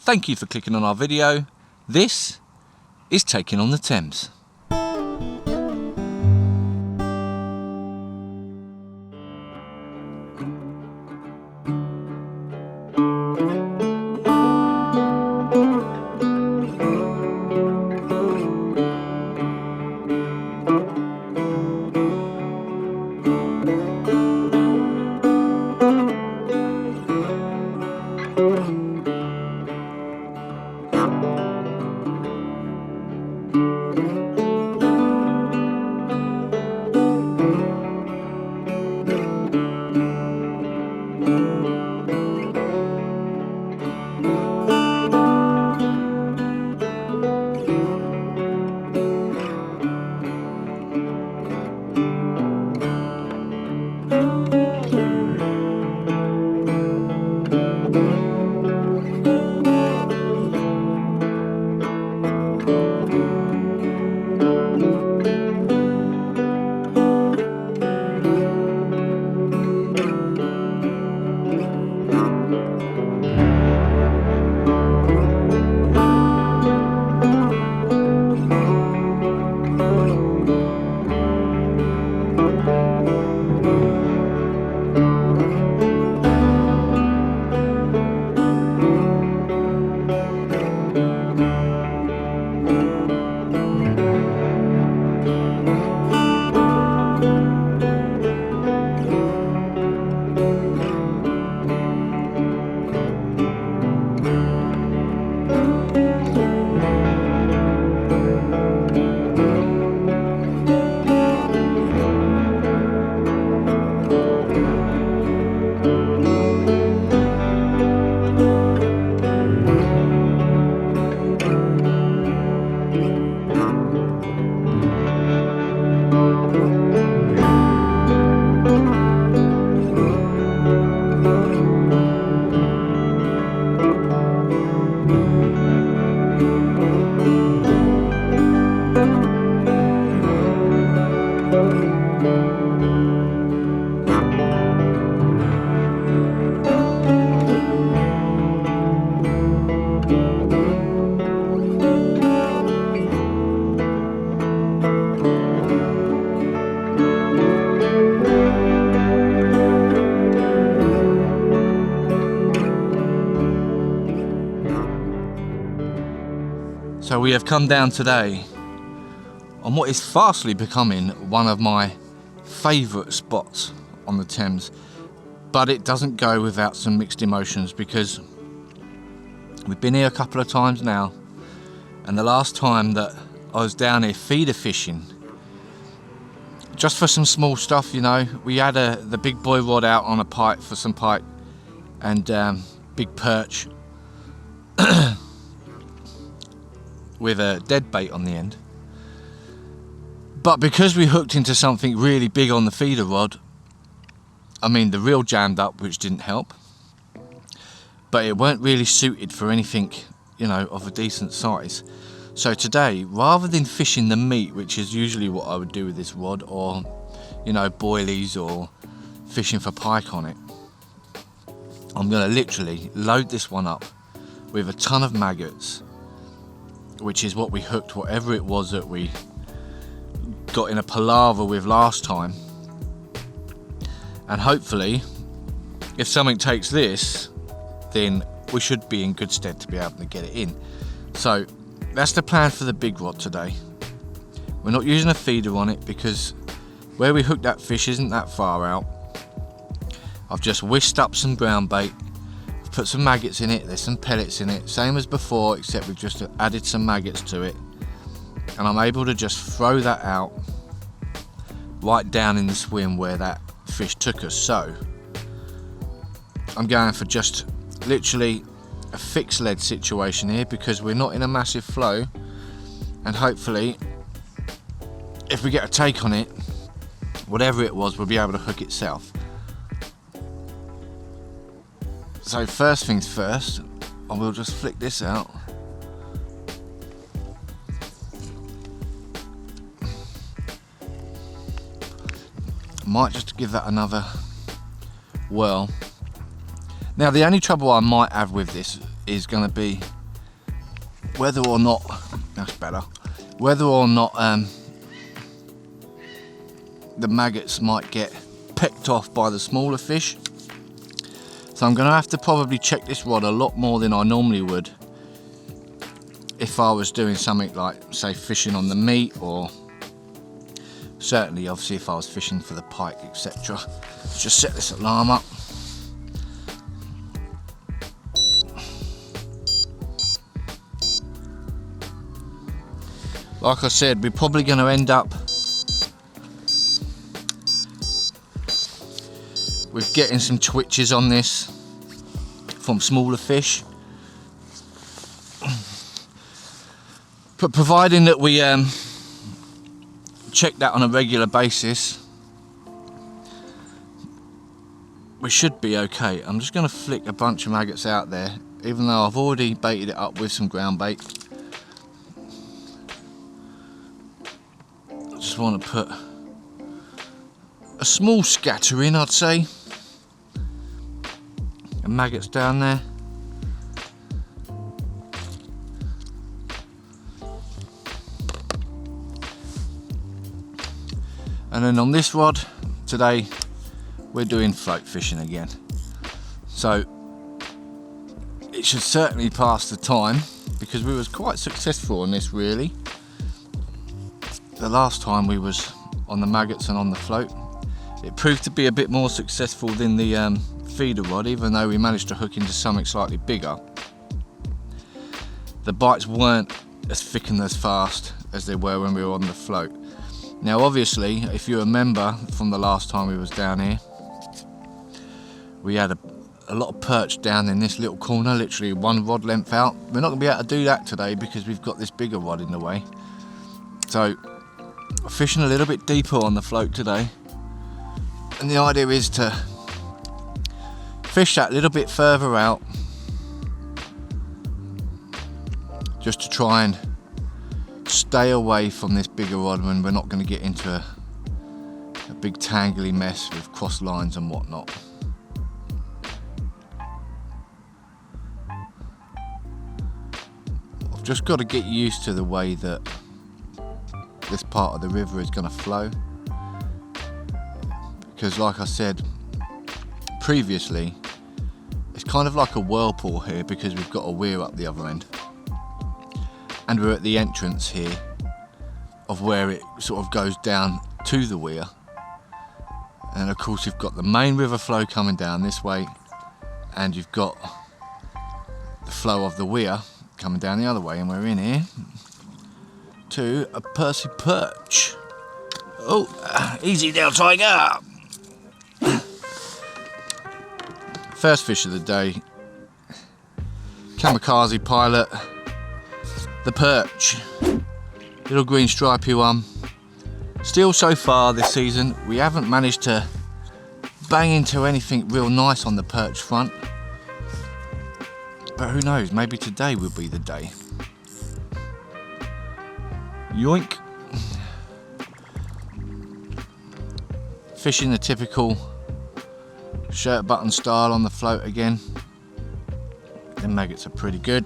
Thank you for clicking on our video. This is Taking on the Thames. So we have come down today on what is fastly becoming one of my favourite spots on the Thames, but it doesn't go without some mixed emotions because we've been here a couple of times now, and the last time that I was down here feeder fishing, just for some small stuff, you know, we had the big boy rod out on a pike for some pike and big perch with a dead bait on the end. But because we hooked into something really big on the feeder rod, I mean the reel jammed up, which didn't help, but it weren't really suited for anything, you know, of a decent size. So today, rather than fishing the meat, which is usually what I would do with this rod, or, you know, boilies or fishing for pike on it, I'm going to literally load this one up with a ton of maggots, which is what we hooked whatever it was that we got in a palaver with last time. And hopefully, if something takes this, then we should be in good stead to be able to get it in. So that's the plan for the big rod today. We're not using a feeder on it because where we hooked that fish isn't that far out. I've just whisked up some ground bait, put some maggots in it, there's some pellets in it, same as before, except we've just added some maggots to it, and I'm able to just throw that out right down in the swim where that fish took us. So I'm going for just literally a fixed lead situation here because we're not in a massive flow, and hopefully if we get a take on it, whatever it was, we'll be able to hook itself. So first things first, I will just flick this out. Might just give that another whirl. Now the only trouble I might have with this is going to be whether or not, that's better, whether or not the maggots might get pecked off by the smaller fish. So I'm going to have to probably check this rod a lot more than I normally would if I was doing something like, say, fishing on the meat, or certainly obviously if I was fishing for the pike, etc. Let's just set this alarm up. Like I said, we're probably going to end up with getting some twitches on this from smaller fish, but providing that we check that on a regular basis, we should be okay. I'm just going to flick a bunch of maggots out there, even though I've already baited it up with some ground bait. I just want to put a small scatter in, I'd say, and maggots down there. And then on this rod today, we're doing float fishing again. So it should certainly pass the time, because we was quite successful on this really. The last time we was on the maggots and on the float, it proved to be a bit more successful than the feeder rod, even though we managed to hook into something slightly bigger. The bites weren't as thick and as fast as they were when we were on the float. Now obviously, if you remember from the last time we was down here, we had a lot of perch down in this little corner, literally one rod length out. We're not going to be able to do that today because we've got this bigger rod in the way. So fishing a little bit deeper on the float today, and the idea is to fish that little bit further out, just to try and stay away from this bigger rod when we're not going to get into a big tangly mess with cross lines and whatnot. I've just got to get used to the way that this part of the river is going to flow, because like I said previously, it's kind of like a whirlpool here, because we've got a weir up the other end, and we're at the entrance here of where it sort of goes down to the weir. And of course you've got the main river flow coming down this way, and you've got the flow of the weir coming down the other way, and we're in here to a Percy perch. Oh, easy now, tiger. First fish of the day, kamikaze pilot, the perch, little green stripy one. Still, so far this season we haven't managed to bang into anything real nice on the perch front, but who knows, maybe today will be the day. Yoink. Fishing the typical shirt button style on the float again. The maggots are pretty good.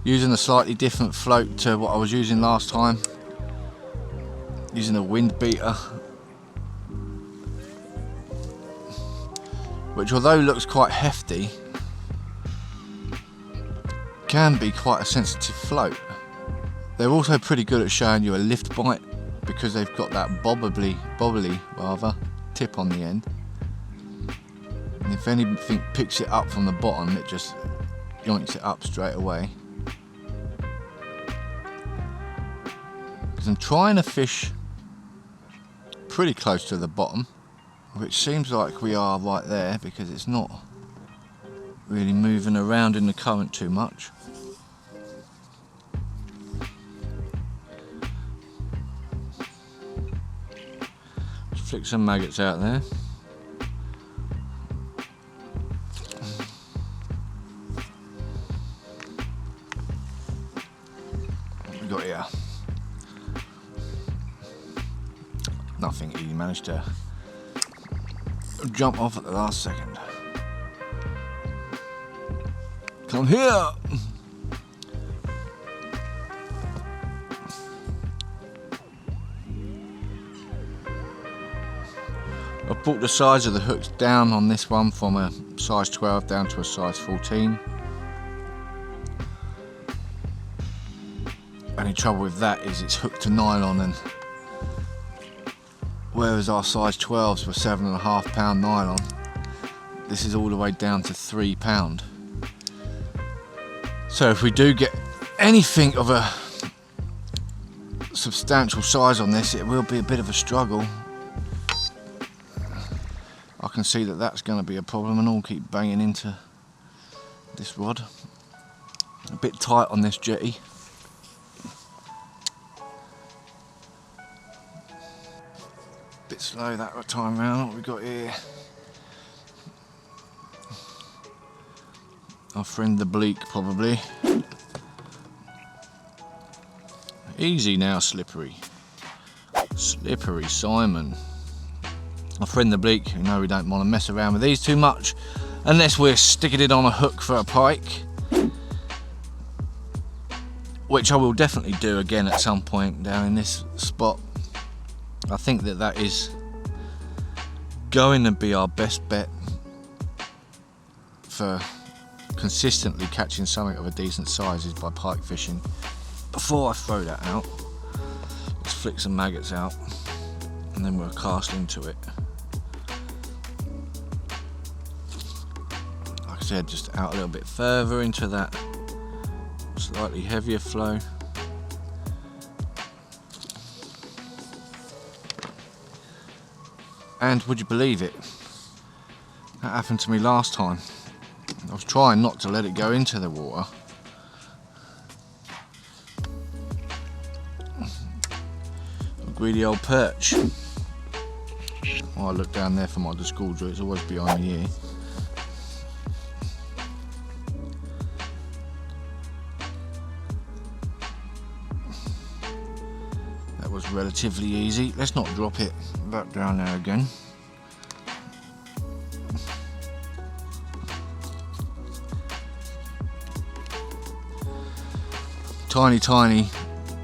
Using a slightly different float to what I was using last time. Using a wind beater, which although looks quite hefty, can be quite a sensitive float. They're also pretty good at showing you a lift bite, because they've got that bobbly tip on the end, and if anything picks it up from the bottom, it just yoinks it up straight away. Because I'm trying to fish pretty close to the bottom, which seems like we are right there, because it's not really moving around in the current too much. Flick some maggots out there. What have we got here? Nothing. He managed to jump off at the last second. Come here. I've brought the size of the hooks down on this one from a size 12 down to a size 14. Only trouble with that is it's hooked to nylon, and whereas our size 12s were 7.5 pound nylon, this is all the way down to 3 pound. So if we do get anything of a substantial size on this, it will be a bit of a struggle. I can see that that's going to be a problem, and I'll keep banging into this rod. A bit tight on this jetty. Bit slow that time round. What we got here? Our friend the bleak, probably. Easy now, Slippery. Slippery Simon. My friend the bleak, you know we don't want to mess around with these too much unless we're sticking it on a hook for a pike, which I will definitely do again at some point down in this spot. I think that that is going to be our best bet for consistently catching something of a decent size, is by pike fishing. Before I throw that out, let's flick some maggots out and then we'll cast into it. Like I said, just out a little bit further into that slightly heavier flow. And would you believe it, that happened to me last time. I was trying not to let it go into the water. A greedy old perch. Oh, I look down there for my discorder, it's always behind me here. That was relatively easy. Let's not drop it back down there again. Tiny, tiny,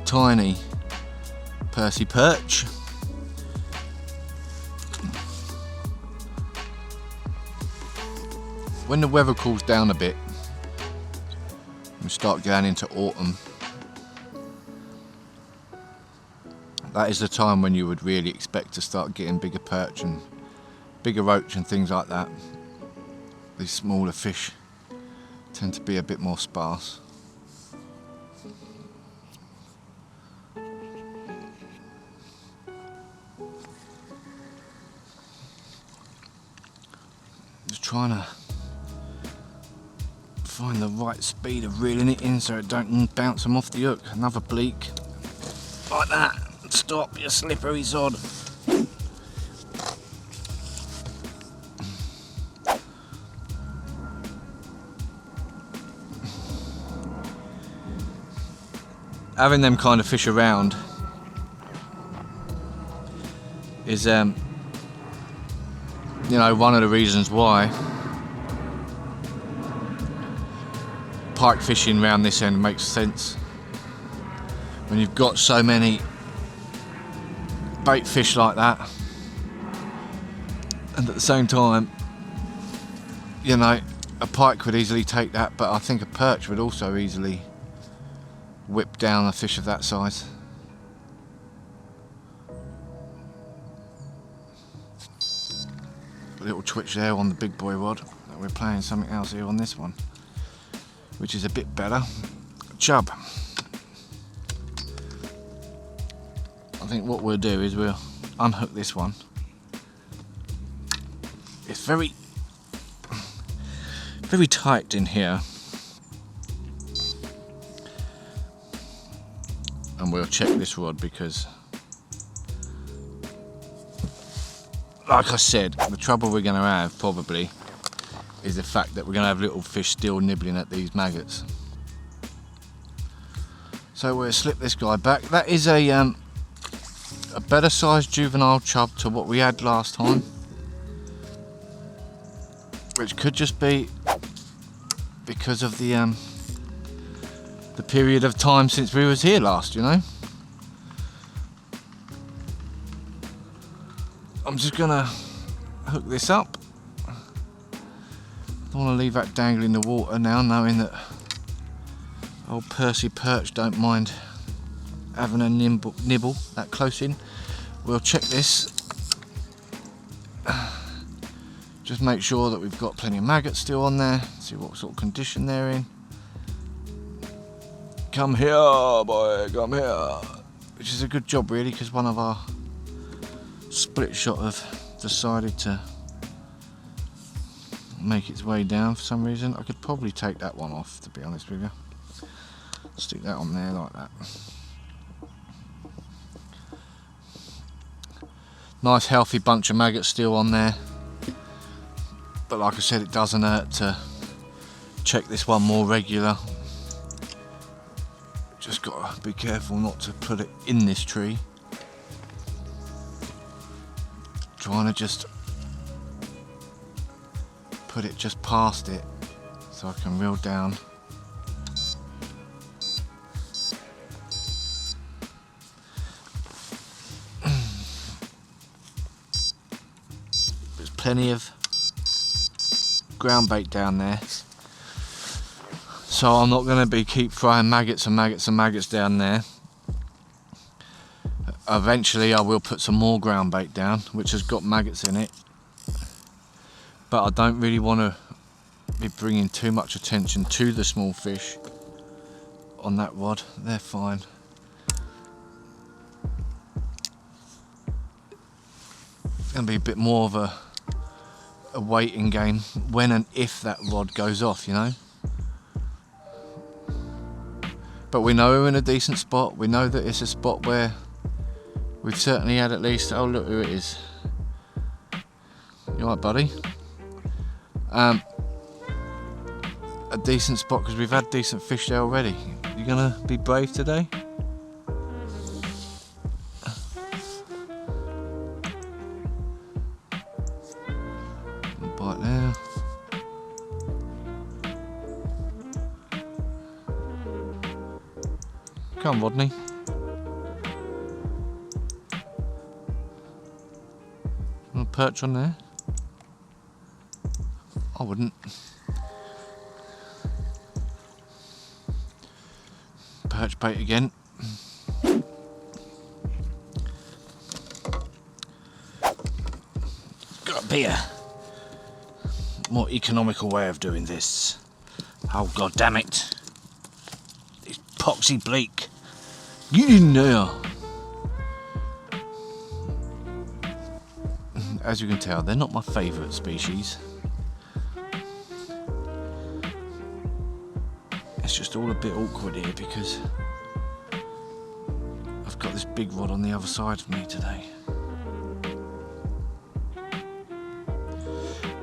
tiny Percy perch. When the weather cools down a bit, we start going into autumn. That is the time when you would really expect to start getting bigger perch and bigger roach and things like that. These smaller fish tend to be a bit more sparse. Just trying to find the right speed of reeling it in so it don't bounce them off the hook. Another bleak. Like that. Stop, you slippery sod. Having them kind of fish around is, you know, one of the reasons why pike fishing around this end makes sense. When you've got so many bait fish like that, and at the same time, you know, a pike would easily take that, but I think a perch would also easily whip down a fish of that size. A little twitch there on the big boy rod. We're playing something else here on this one, which is a bit better. Chub. I think what we'll do is we'll unhook this one. It's very tight in here, and we'll check this rod because, like I said, the trouble we're going to have probably is the fact that we're going to have little fish still nibbling at these maggots. So we'll slip this guy back. That is a better sized juvenile chub to what we had last time, which could just be because of the period of time since we was here last, you know. I'm just gonna hook this up. Don't want to leave that dangling in the water now, knowing that old Percy Perch don't mind having a nibble that close in. We'll check this. Just make sure that we've got plenty of maggots still on there. See what sort of condition they're in. Come here, boy, come here. Which is a good job really, because one of our split shot have decided to make its way down for some reason. I could probably take that one off, to be honest with you. Stick that on there like that. Nice healthy bunch of maggots still on there. But like I said, it doesn't hurt to check this one more regular. Just gotta be careful not to put it in this tree. Trying to just put it just past it so I can reel down. There's plenty of ground bait down there, so I'm not going to keep throwing maggots and maggots and maggots down there. Eventually I will put some more ground bait down which has got maggots in it, but I don't really want to be bringing too much attention to the small fish on that rod. They're fine. It's going to be a bit more of a waiting game when and if that rod goes off, you know. But we know we're in a decent spot. We know that it's a spot where we've certainly had at least, oh look who it is. You alright, buddy? A decent spot because we've had decent fish there already. You gonna be brave today? Bite there. Come on, Rodney. Want a perch on there? I wouldn't. Perch bait again. Gotta be a more economical way of doing this. Oh god damn it. These poxy bleak. Get in there. As you can tell, they're not my favourite species. It's just all a bit awkward here because I've got this big rod on the other side of me today.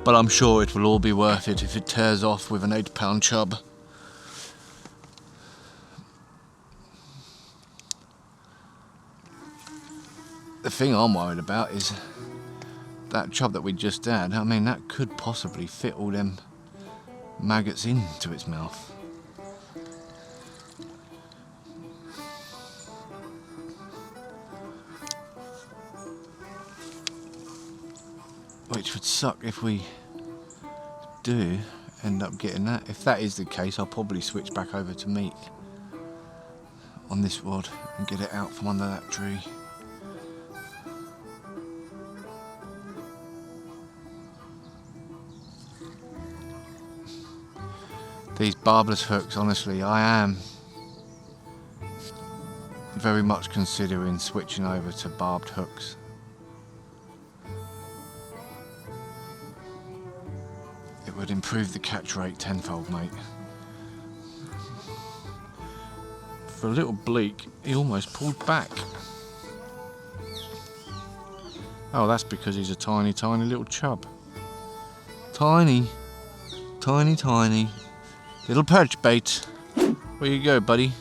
But I'm sure it will all be worth it if it tears off with an 8-pound chub. The thing I'm worried about is that chub that we just had. I mean, that could possibly fit all them maggots into its mouth. Which would suck if we do end up getting that. If that is the case, I'll probably switch back over to meat on this rod and get it out from under that tree. These barbless hooks, honestly, I am very much considering switching over to barbed hooks. It would improve the catch rate tenfold, mate. For a little bleak, he almost pulled back. Oh, that's because he's a tiny, tiny little chub. Tiny, tiny, tiny. Little perch bait. Where you go, buddy?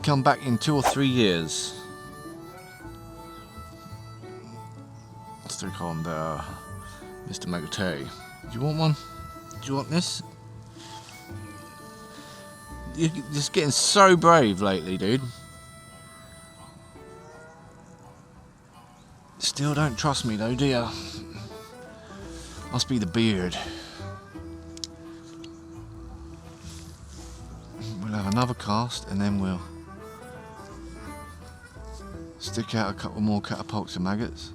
Come back in 2 or 3 years. Stick on there, Mr. McAtee. Do you want one? Do you want this? You're just getting so brave lately, dude. Still don't trust me though, do you? Must be the beard. We'll have another cast and then we'll stick out a couple more catapults of maggots.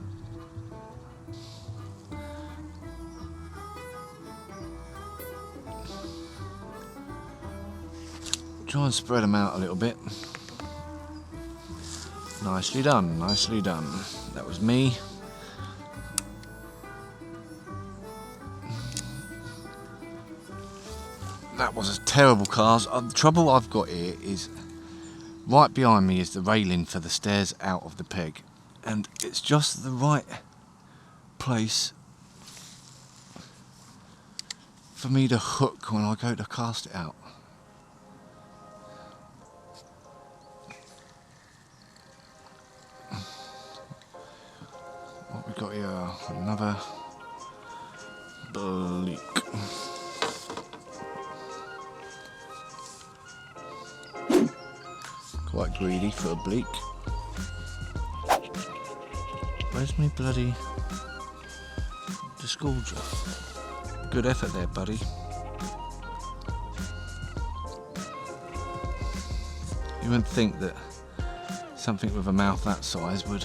Try and spread them out a little bit. Nicely done, nicely done. That was me. That was a terrible cast. The trouble I've got here is right behind me is the railing for the stairs out of the peg, and it's just the right place for me to hook when I go to cast it out. What we got here? Another bleak. Quite greedy for a bleak. Where's my bloody disgorger? Good effort there, buddy. You wouldn't think that something with a mouth that size would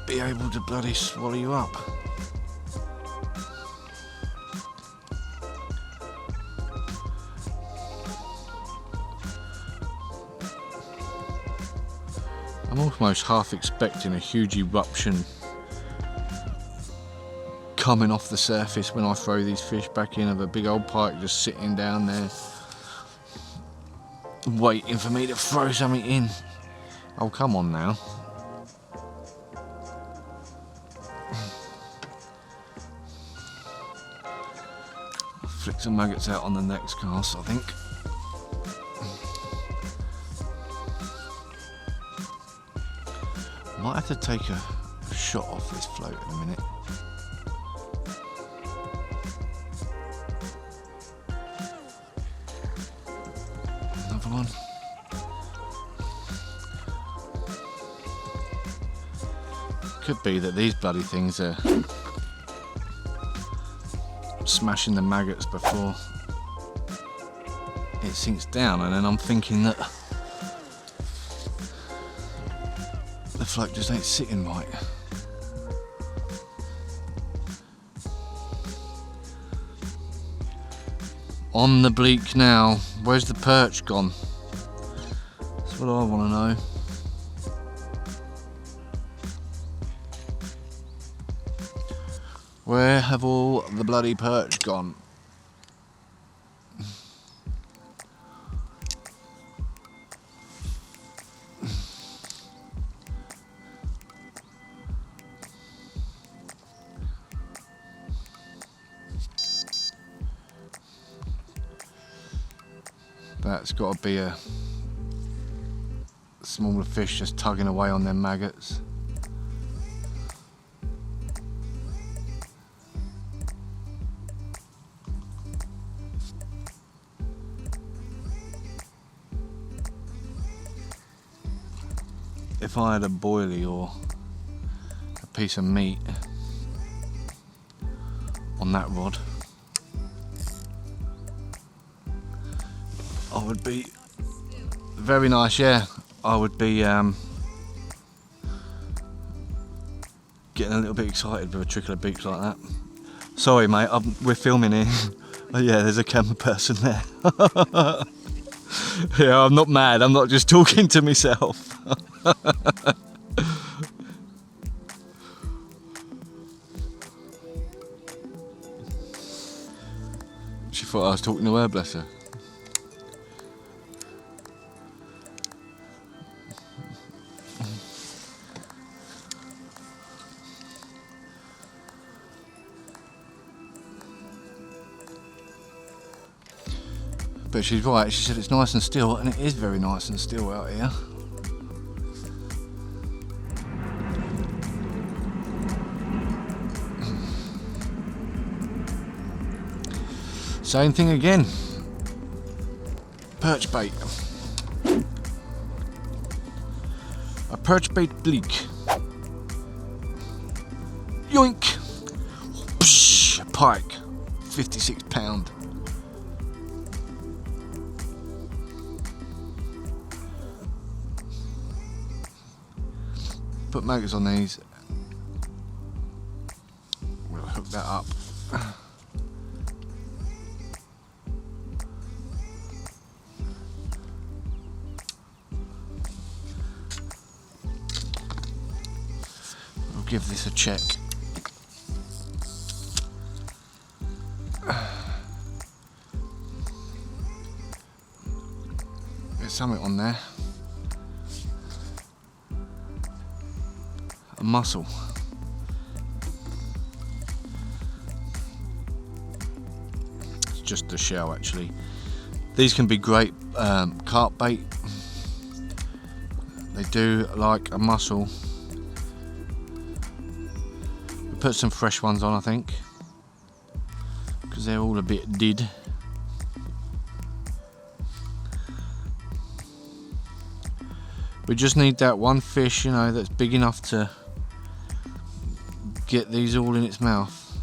be able to bloody swallow you up. I'm almost half expecting a huge eruption coming off the surface when I throw these fish back in, of a big old pike just sitting down there waiting for me to throw something in. Oh, come on now. I'll flick some maggots out on the next cast, I think. Might have to take a shot off this float in a minute. Another one. Could be that these bloody things are smashing the maggots before it sinks down, and then I'm thinking that the float just ain't sitting right. On the bleak now. Where's the perch gone? That's what I want to know. Where have all the bloody perch gone? That's got to be a smaller fish just tugging away on them maggots. If I had a boilie or a piece of meat on that rod, I would be very nice, yeah. I would be getting a little bit excited with a trickle of beaks like that. Sorry, mate, we're filming here. Oh, yeah, there's a camera person there. Yeah, I'm not mad, I'm not just talking to myself. She thought I was talking to her, bless her. But she's right, she said it's nice and still, and it is very nice and still out here. Same thing again. perch bait. A perch bait bleak. Yoink! Psh, a pike, 56 pound. Put maggots on these. We'll hook that up. We'll give this a check. There's something on there. A mussel. It's just the shell actually. These can be great carp bait. They do like a mussel. We put some fresh ones on, I think, because they're all a bit dead. We just need that one fish, you know, that's big enough to get these all in its mouth.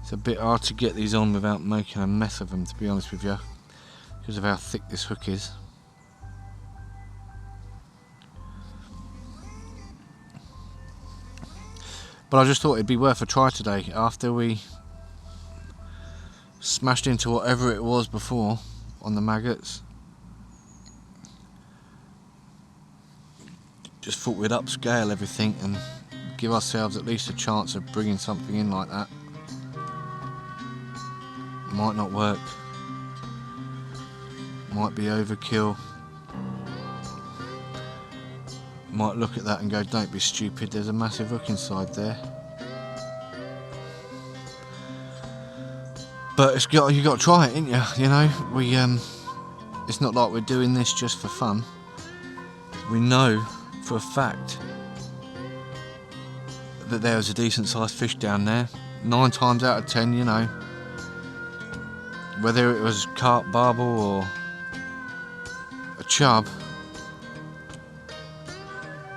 It's a bit hard to get these on without making a mess of them, to be honest with you, because of how thick this hook is. But I just thought it'd be worth a try today after we smashed into whatever it was before on the maggots. Just thought we'd upscale everything and give ourselves at least a chance of bringing something in like that. Might not work. Might be overkill. Might look at that and go, don't be stupid, there's a massive hook inside there. But you got to try it, ain't you? You know, it's not like we're doing this just for fun. We know for a fact that there was a decent sized fish down there. 9 times out of 10, you know, whether it was carp, barbel or a chub,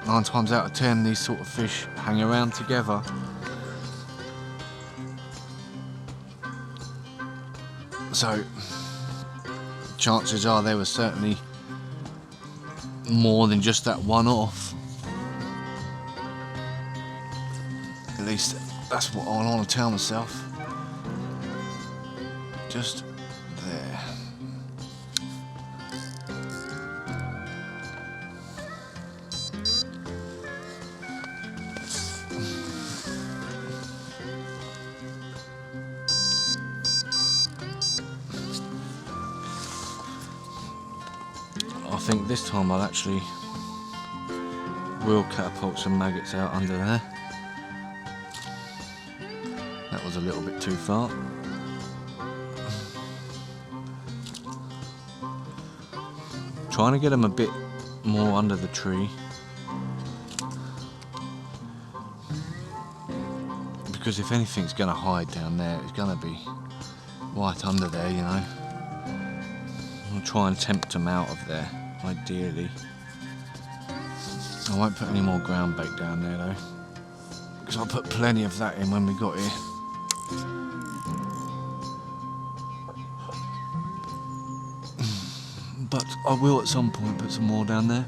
9 times out of 10 these sort of fish hang around together. So chances are there was certainly more than just that one off. At least that's what I want to tell myself. Just there. I think this time I'll actually will catapult some maggots out under there. That was a little bit too far. Trying to get them a bit more under the tree, because if anything's going to hide down there, it's going to be right under there, you know. I'll try and tempt them out of there, ideally. I won't put any more ground bait down there though, because I put plenty of that in when we got here. But I will at some point put some more down there.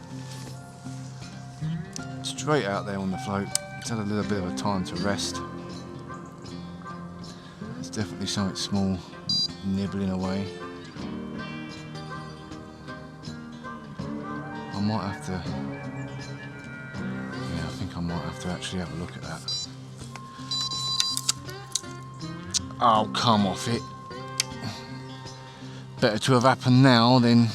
Straight out there on the float. It's had a little bit of a time to rest. It's definitely something small nibbling away. I might have to... yeah, I think I might have to actually have a look at that. Oh, come off it. Better to have happened now than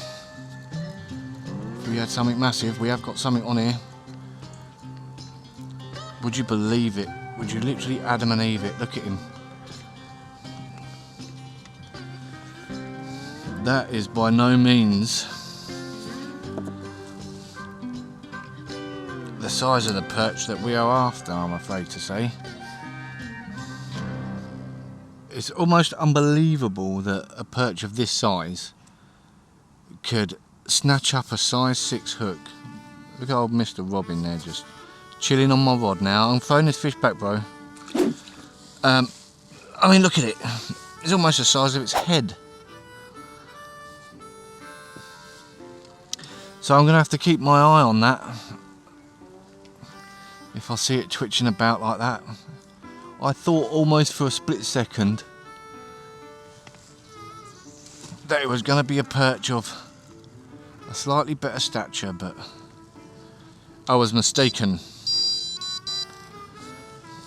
if we had something massive. We have got something on here. Would you believe it? Would you literally Adam and Eve it? Look at him. That is by no means the size of the perch that we are after, I'm afraid to say. It's almost unbelievable that a perch of this size could snatch up a size 6 hook. Look at old Mr. Robin there, just chilling on my rod now. I'm throwing this fish back, bro. I mean, look at it. It's almost the size of its head. So I'm going to have to keep my eye on that. If I see it twitching about like that. I thought almost for a split second that it was going to be a perch of a slightly better stature, but I was mistaken.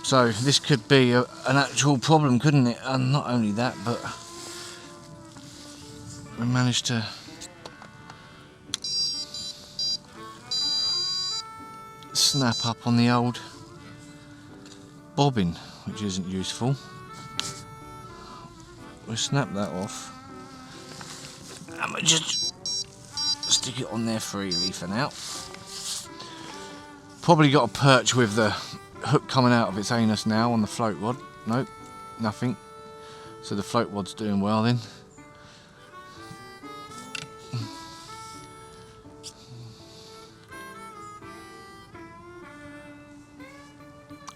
So this could be an actual problem, couldn't it? And not only that, but we managed to snap up on the old bobbin, which isn't useful. We'll snap that off and we'll just stick it on there freely for now. Probably got a perch with the hook coming out of its anus now on the float rod. Nope, nothing. So the float rod's doing well then.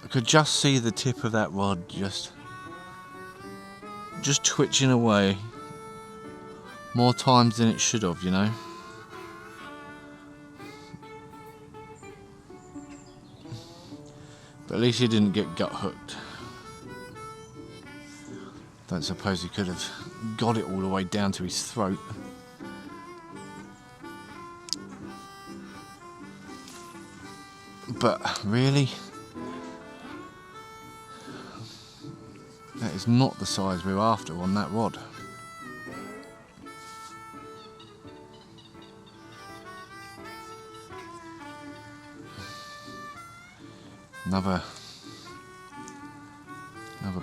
I could just see the tip of that rod just twitching away more times than it should have, you know. But at least he didn't get gut hooked. Don't suppose he could have got it all the way down to his throat. But really, that is not the size we're after on that rod. Another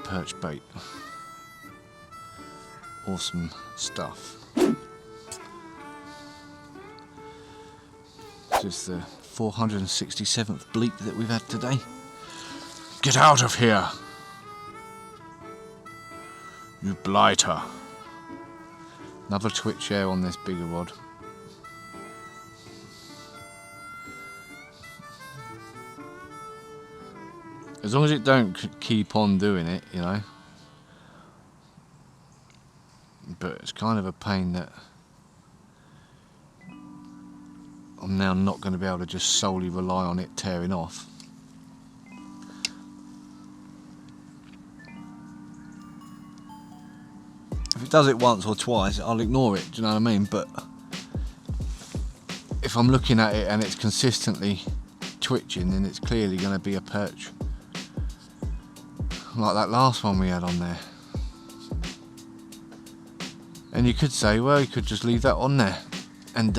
perch bait. Awesome stuff. This is the 467th bleak that we've had today. Get out of here, you blighter. Another twitch there on this bigger rod. As long as it don't keep on doing it, you know. But it's kind of a pain that I'm now not going to be able to just solely rely on it tearing off. If it does it once or twice, I'll ignore it, do you know what I mean? But if I'm looking at it and it's consistently twitching, then it's clearly going to be a perch. Like that last one we had on there. And you could say, well, you could just leave that on there and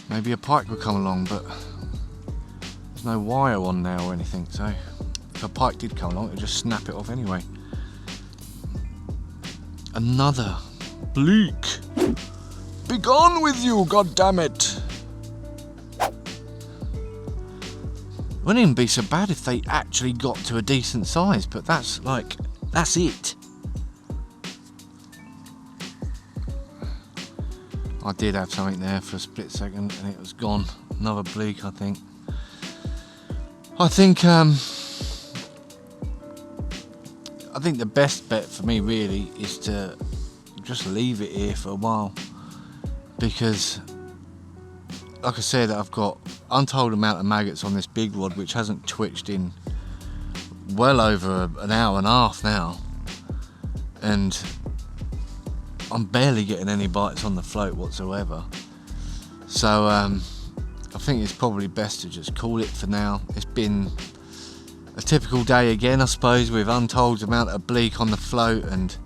maybe a pike would come along, but there's no wire on there or anything, so if a pike did come along, it would just snap it off anyway. Another bleak. Begone with you, goddammit! Wouldn't even be so bad if they actually got to a decent size, but that's it. I did have something there for a split second and it was gone. Another bleak, I think. I think the best bet for me really is to just leave it here for a while, because like I said, I've got untold amount of maggots on this big rod which hasn't twitched in well over an hour and a half now, and I'm barely getting any bites on the float whatsoever. So I think it's probably best to just call it for now. It's been a typical day again, I suppose, with untold amount of bleak on the float and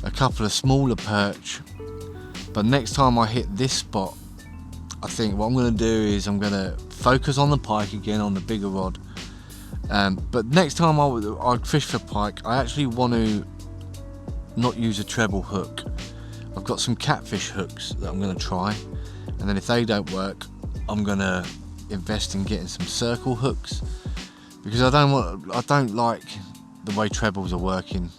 a couple of smaller perch. But next time I hit this spot, I think what I'm going to do is I'm going to focus on the pike again on the bigger rod. But next time I fish for pike, I actually want to not use a treble hook. I've got some catfish hooks that I'm going to try, and then if they don't work, I'm going to invest in getting some circle hooks, because I don't like the way trebles are working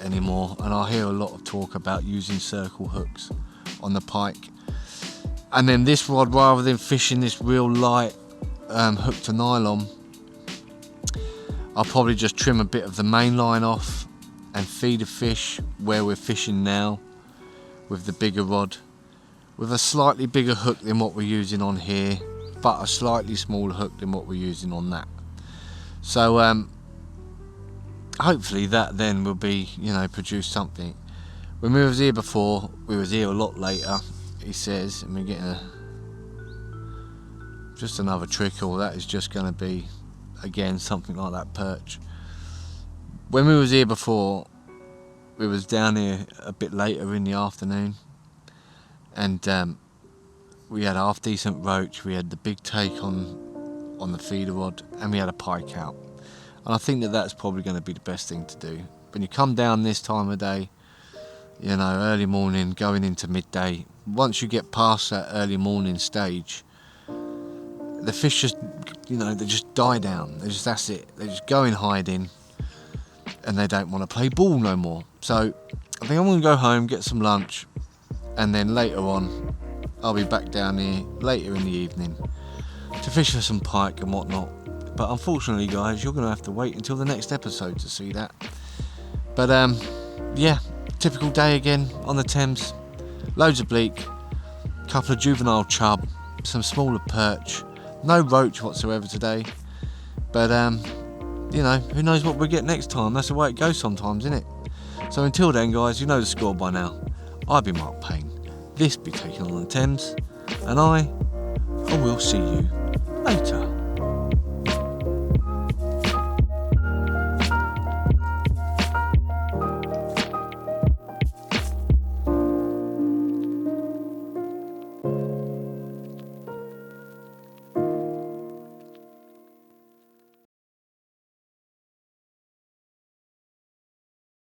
anymore, and I hear a lot of talk about using circle hooks on the pike. And then this rod, rather than fishing this real light hook to nylon, I'll probably just trim a bit of the main line off and feed the fish where we're fishing now with the bigger rod, with a slightly bigger hook than what we're using on here, but a slightly smaller hook than what we're using on that. So hopefully that then will be, you know, produce something. When we was here before, we was here a lot later, he says, and we're getting just another trickle. That is just going to be, again, something like that perch. When we was here before, we was down here a bit later in the afternoon, and we had a half decent roach, we had the big take on the feeder rod, and we had a pike out. And I think that that's probably going to be the best thing to do. When you come down this time of day, you know, early morning going into midday, once you get past that early morning stage, the fish just, you know, they just die down. They just, that's it. They just go in hiding, and they don't want to play ball no more. So I think I'm going to go home, get some lunch, and then later on I'll be back down here later in the evening to fish for some pike and whatnot. But unfortunately, guys, you're going to have to wait until the next episode to see that. But yeah, typical day again on the Thames. Loads of bleak, couple of juvenile chub, some smaller perch, no roach whatsoever today. But you know, who knows what we'll get next time. That's the way it goes sometimes, isn't it? So until then, guys, you know the score by now. I've been Mark Payne. This be Taken on the Thames, and I will see you later.